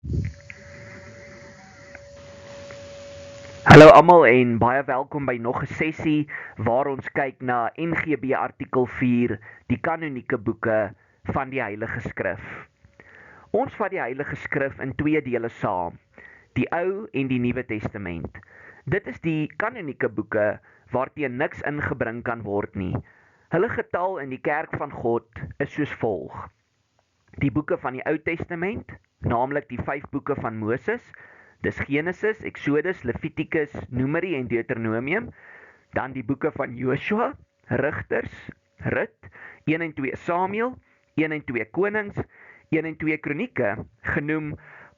Hallo almal en baie welkom by nog 'n sessie waar ons kyk na NGB artikel 4, die kanonieke boeke van die Heilige Skrif. Ons vat die Heilige Skrif in twee dele saam, die Ou en die Nuwe Testament. Dit is die kanonieke boeke waarteen niks ingebring kan word nie. Hulle getal in die kerk van God is soos volg: die boeke van die Ou Testament, naamlik die 5 boeke van Moses. Dis Genesis, Exodus, Levitikus, Numeri en Deuteronomium. Dan die boeke van Joshua, Rigters, Rut, 1 en 2 Samuel, 1 en 2 Konings, 1 en 2 Kronieke, genoem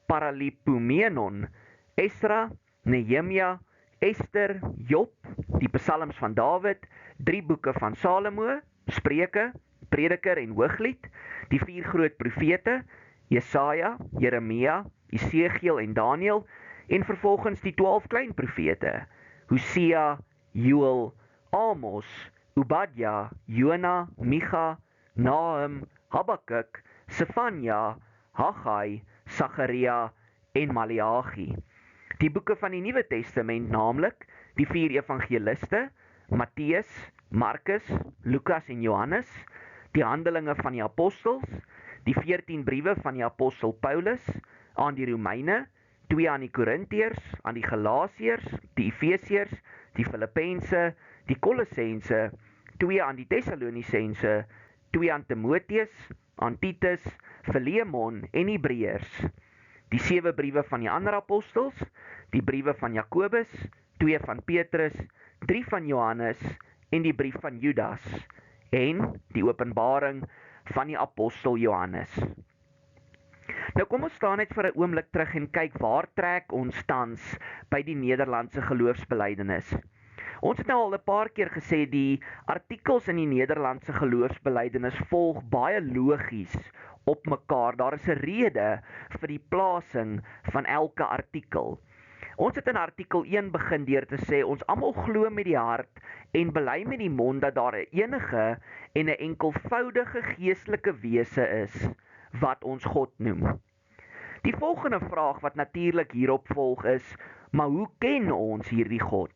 Paralipomenon, Esra, Nehemia, Ester, Job, die Psalms van Dawid, 3 boeke van Salomo, Spreuke, Prediker en Hooglied, die 4 groot profete, Jesaja, Jeremia, Esegiel en Daniel, en vervolgens die 12 klein profete, Hosea, Joel, Amos, Obadja, Jona, Micha, Nahum, Habakuk, Sefanja, Haggai, Sagaria en Maleagi. Die boeke van die Nuwe Testament, naamlik die 4 evangeliste, Matteus, Markus, Lukas en Johannes, die Handelinge van die Apostels, die 14 briewe van die apostel Paulus aan die Romeine, 2 aan die Korintiërs, aan die Galasiërs, die Efesiërs, die Filippense, die Kolossense, 2 aan die Tessalonisense, 2 aan Timoteus, aan Titus, Filemon en Hebreërs, die 7 briewe van die ander apostels, die briewe van Jakobus, 2 van Petrus, 3 van Johannes en die brief van Judas, en die openbaring van die apostel Johannes. Nou kom ons staan net vir 'n oomblik terug en kyk waar trek ons tans by die Nederlandse geloofsbelijdenis. Ons het nou al 'n paar keer gesê die artikels in die Nederlandse geloofsbelijdenis volg baie logies op mekaar. Daar is 'n rede vir die plasing van elke artikel. Ons het in artikel 1 begin deur te sê ons almal glo met die hart en bely met die mond dat daar 'n enige en 'n enkelvoudige geestelike wese is wat ons God noem. Die volgende vraag wat natuurlik hierop volg is, maar hoe ken ons hierdie God?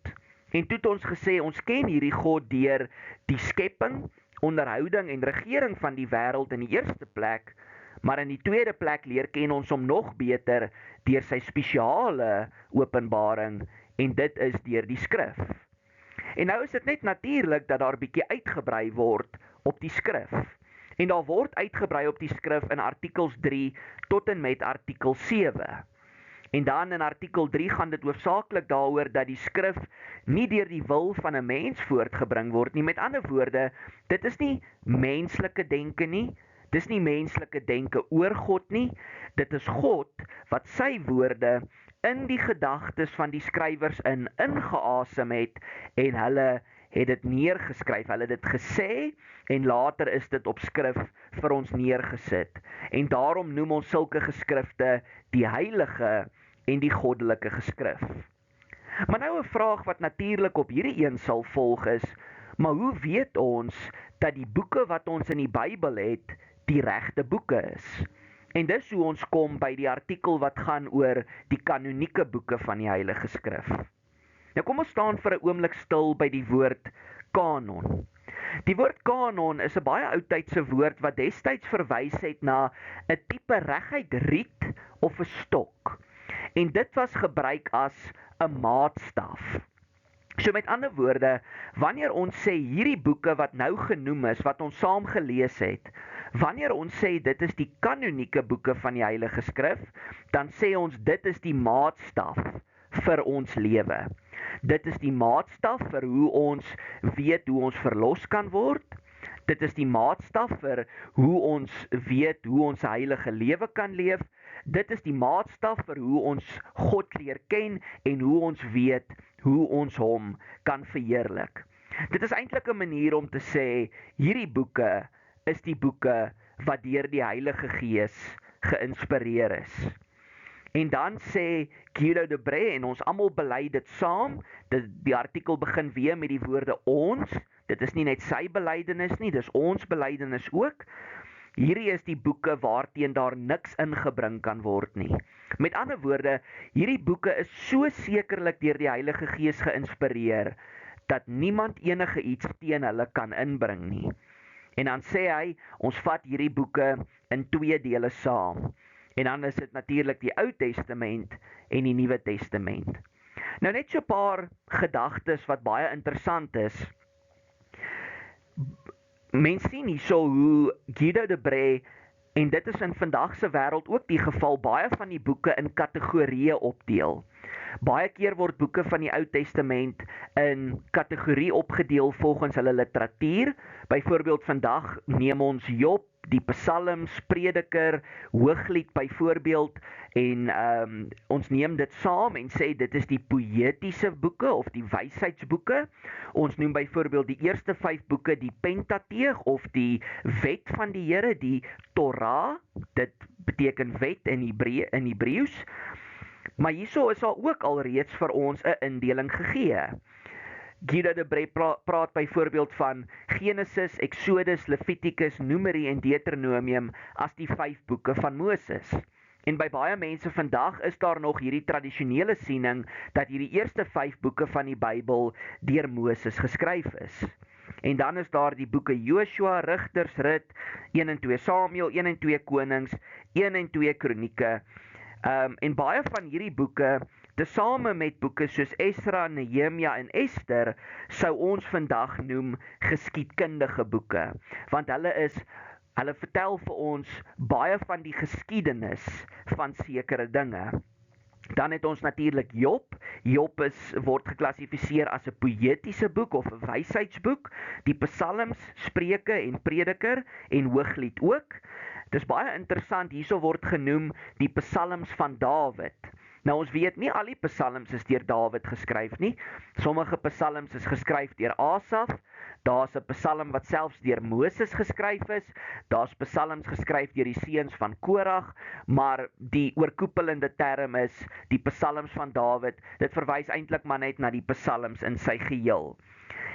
En toe het ons gesê ons ken hierdie God deur die skepping, onderhouding en regering van die wêreld in die eerste plek, maar in die tweede plek leer ken ons hom nog beter deur sy spesiale openbaring, en dit is deur die skrif. En nou is dit net natuurlik dat daar bietjie uitgebrei word op die skrif. En daar word uitgebrei op die skrif in artikels 3 tot en met artikel 7. En dan in artikel 3 gaan dit hoofsaaklik daaroor dat die skrif nie deur die wil van 'n mens voortgebring word nie. Met ander woorde, dit is nie menslike denke nie, dis nie menslike denke oor God nie, dit is God wat sy woorde in die gedagtes van die skrywers ingeasem het en hulle het dit neergeskryf, hulle het dit gesê en later is dit op skrif vir ons neergesit. En daarom noem ons sulke geskrifte die heilige en die goddelike geskrif. Maar nou 'n vraag wat natuurlik op hierdie een sal volg is, maar hoe weet ons dat die boeke wat ons in die Bybel het, die regte boeke is? En dis hoe ons kom by die artikel wat gaan oor die kanonieke boeke van die Heilige Skrif. Nou kom ons staan vir 'n oomblik stil by die woord kanon. Die woord kanon is 'n baie oudtydse woord wat destyds verwys het na 'n tipe reguit riet of 'n stok. En dit was gebruik as 'n maatstaf. So met ander woorde, wanneer ons sê hierdie boeke wat nou genoem is, wat ons saam gelees het, wanneer ons sê dit is die kanonieke boeke van die Heilige Skrif, dan sê ons dit is die maatstaf vir ons lewe. Dit is die maatstaf vir hoe ons weet hoe ons verlos kan word. Dit is die maatstaf vir hoe ons weet hoe ons heilige lewe kan leef. Dit is die maatstaf vir hoe ons God leer ken en hoe ons weet hoe ons hom kan verheerlik. Dit is eintlik 'n manier om te sê hierdie boeke is die boeke wat deur die Heilige Gees geïnspireer is. En dan sê Guido de Brès, en ons almal bely dit saam, die artikel begin weer met die woorde ons, dit is nie net sy belydenis nie, dis ons belydenis ook. Hierdie is die boeke waarteen daar niks ingebring kan word nie. Met ander woorde, hierdie boeke is so sekerlik deur die Heilige Gees geïnspireer, dat niemand enige iets teen hulle kan inbring nie. En dan sê hy, ons vat hierdie boeke in 2 dele saam. En dan is dit natuurlik die Ou Testament en die Nuwe Testament. Nou net so 'n paar gedagtes wat baie interessant is. Mens sien hierso hoe Guido de Brès, en dit is in vandag se wêreld ook die geval, baie van die boeke in kategorieë opdeel. Baie keer word boeke van die Ou Testament in kategorie opgedeel volgens hulle literatuur. Byvoorbeeld vandag neem ons Job, die Psalms, Prediker, Hooglied byvoorbeeld, en ons neem dit saam en sê dit is die poëtiese boeke of die wysheidsboeke. Ons noem byvoorbeeld die eerste 5 boeke die Pentateeg of die Wet van die Here, die Torah, dit beteken wet in Hebreëus. Maar hierso is daar ook al reeds vir ons 'n indeling gegee. Guido de Brès praat byvoorbeeld van Genesis, Exodus, Levitikus, Numeri en Deuteronomium as die 5 boeke van Moses. En by baie mense vandag is daar nog hierdie tradisionele siening dat hierdie eerste 5 boeke van die Bybel deur Moses geskryf is. En dan is daar die boeke Joshua, Rigters, Rut, 1 en 2 Samuel, 1 en 2 Konings, 1 en 2 Kronieke. En baie van hierdie boeke, tesame met boeke soos Esra, Nehemia en Ester, sou ons vandag noem geskiedkundige boeke, want hulle vertel vir ons baie van die geskiedenis van sekere dinge. Dan het ons natuurlik Job. Job word geklassifiseer as 'n poëtiese boek of 'n wysheidsboek. Die Psalms, Spreuke en Prediker en Hooglied ook. Dis baie interessant, hierso word genoem die Psalms van Dawid. Nou ons weet nie al die Psalms is deur Dawid geskryf nie. Sommige Psalms is geskryf deur Asaf. Daar's 'n Psalm wat selfs deur Moses geskryf is. Daar's Psalms geskryf deur die seuns van Korag, maar die oorkoepelende term is die Psalms van Dawid. Dit verwys eintlik maar net na die Psalms in sy geheel.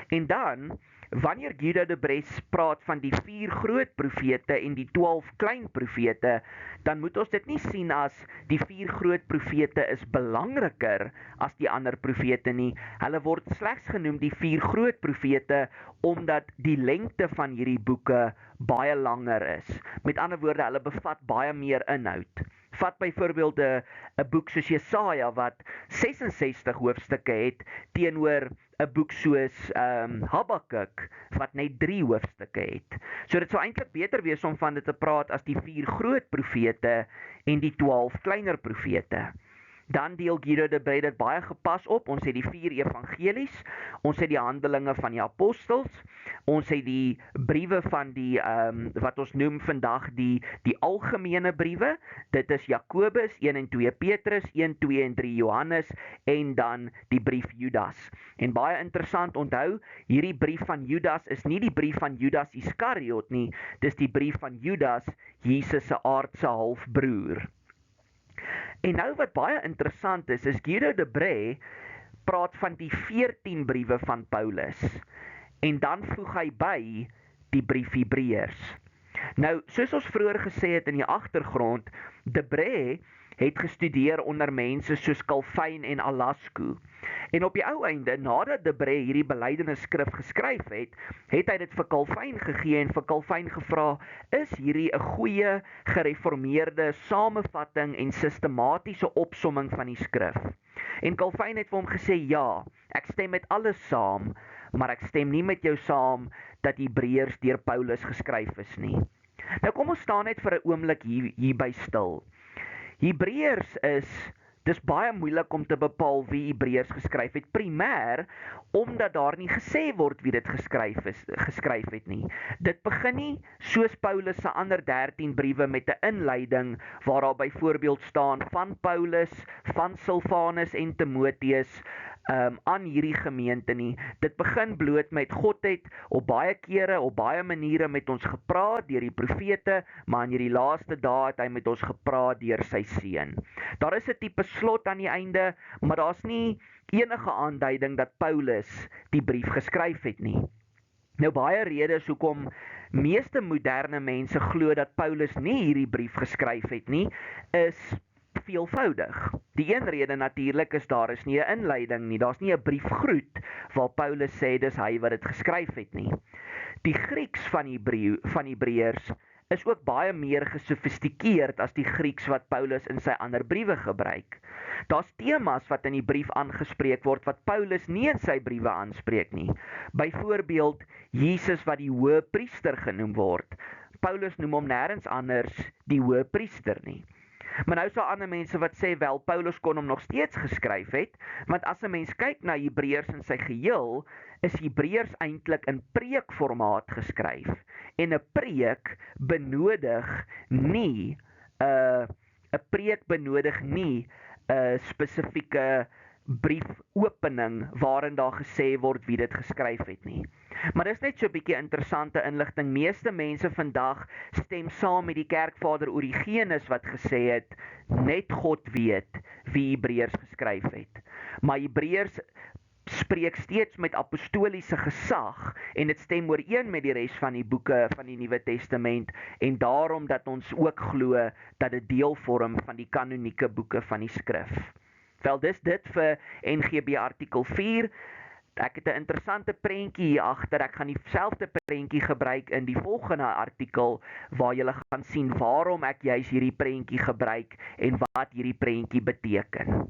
En dan, wanneer Guido de Brès praat van die 4 groot profete en die 12 klein profete, dan moet ons dit nie sien as die 4 groot profete is belangriker as die ander profete nie. Hulle word slegs genoem die 4 groot profete omdat die lengte van hierdie boeke baie langer is. Met ander woorde, hulle bevat baie meer inhoud. Vat byvoorbeeld 'n boek soos Jesaja wat 66 hoofstukke het teenoor 'n boek soos Habakuk wat net 3 hoofstukke het. So dit sou eintlik beter wees om van dit te praat as die 4 groot profete en die 12 kleiner profete. Dan deel Guido de Brès dit baie gepas op. Ons het die 4 evangelies, ons het die Handelinge van die Apostels, ons het die briewe van die wat ons noem vandag die algemene briewe. Dit is Jakobus, 1 en 2 Petrus, 1, 2 en 3 Johannes en dan die brief Judas. En baie interessant, onthou, hierdie brief van Judas is nie die brief van Judas Iskariot nie, dis die brief van Judas, Jesus se aardse halfbroer. En nou wat baie interessant is Guido de Brès praat van die 14 briewe van Paulus. En dan voeg hy by die brief Hebreërs. Nou, soos ons vroeër gesê het in die agtergrond, de Brès het gestudeer onder mense soos Calvin en Alasco. En op die ou einde, nadat de Brès hierdie belydenisskrif geskryf het, het hy dit vir Calvin gegee en vir Calvin gevra, is hierdie 'n goeie, gereformeerde samevatting en sistematiese opsomming van die skrif? En Calvin het vir hom gesê, ja, ek stem met alles saam, maar ek stem nie met jou saam dat Hebreërs deur Paulus geskryf is nie. Nou kom ons staan net vir 'n oomblik hierby stil. Hebreërs dis baie moeilik om te bepaal wie Hebreërs geskryf het, primêr omdat daar nie gesê word wie dit geskryf het nie. Dit begin nie soos Paulus se ander 13 briewe met 'n inleiding waar daar byvoorbeeld staan van Paulus, van Silvanus en Timoteus aan hierdie gemeente nie. Dit begin bloot met God het op baie kere, op baie maniere met ons gepraat deur die profete, maar in hierdie laaste dae het hy met ons gepraat deur sy seun. Daar is 'n tipe slot aan die einde, maar daar's nie enige aanduiding dat Paulus die brief geskryf het nie. Nou baie redes hoekom Meeste moderne mense glo dat Paulus nie hierdie brief geskryf het nie, is veelvoudig. Die een rede natuurlik is daar is nie 'n inleiding nie, daar's nie 'n briefgroet waar Paulus sê dis hy wat dit geskryf het nie. Die Grieks van Hebreërs is ook baie meer gesofistikeerd as die Grieks wat Paulus in sy ander briewe gebruik. Daar's temas wat in die brief aangespreek word wat Paulus nie in sy briewe aanspreek nie. Byvoorbeeld Jesus wat die Hoëpriester genoem word. Paulus noem hom nêrens anders die Hoëpriester nie. Maar nou sal ander mense wat sê wel Paulus kon hom nog steeds geskryf het, want as 'n mens kyk na Hebreërs in sy geheel, is Hebreërs eintlik in preekformaat geskryf. En 'n preek benodig nie 'n preek benodig nie 'n spesifieke briefopening waarin daar gesê word wie dit geskryf het nie. Maar dis net so 'n bietjie interessante inligting. Meeste mense vandag stem saam met die kerkvader Origenes wat gesê het net God weet wie Hebreërs geskryf het. Maar Hebreërs spreek steeds met apostoliese gesag en dit stem ooreen met die res van die boeke van die Nuwe Testament en daarom dat ons ook glo dat dit deel vorm van die kanonieke boeke van die skrif. Wel, dis dit vir NGB artikel 4. Ek het 'n interessante prentjie hier agter. Ek gaan dieselfde prentjie gebruik in die volgende artikel waar jy gaan sien waarom ek juis hierdie prentjie gebruik en wat hierdie prentjie beteken.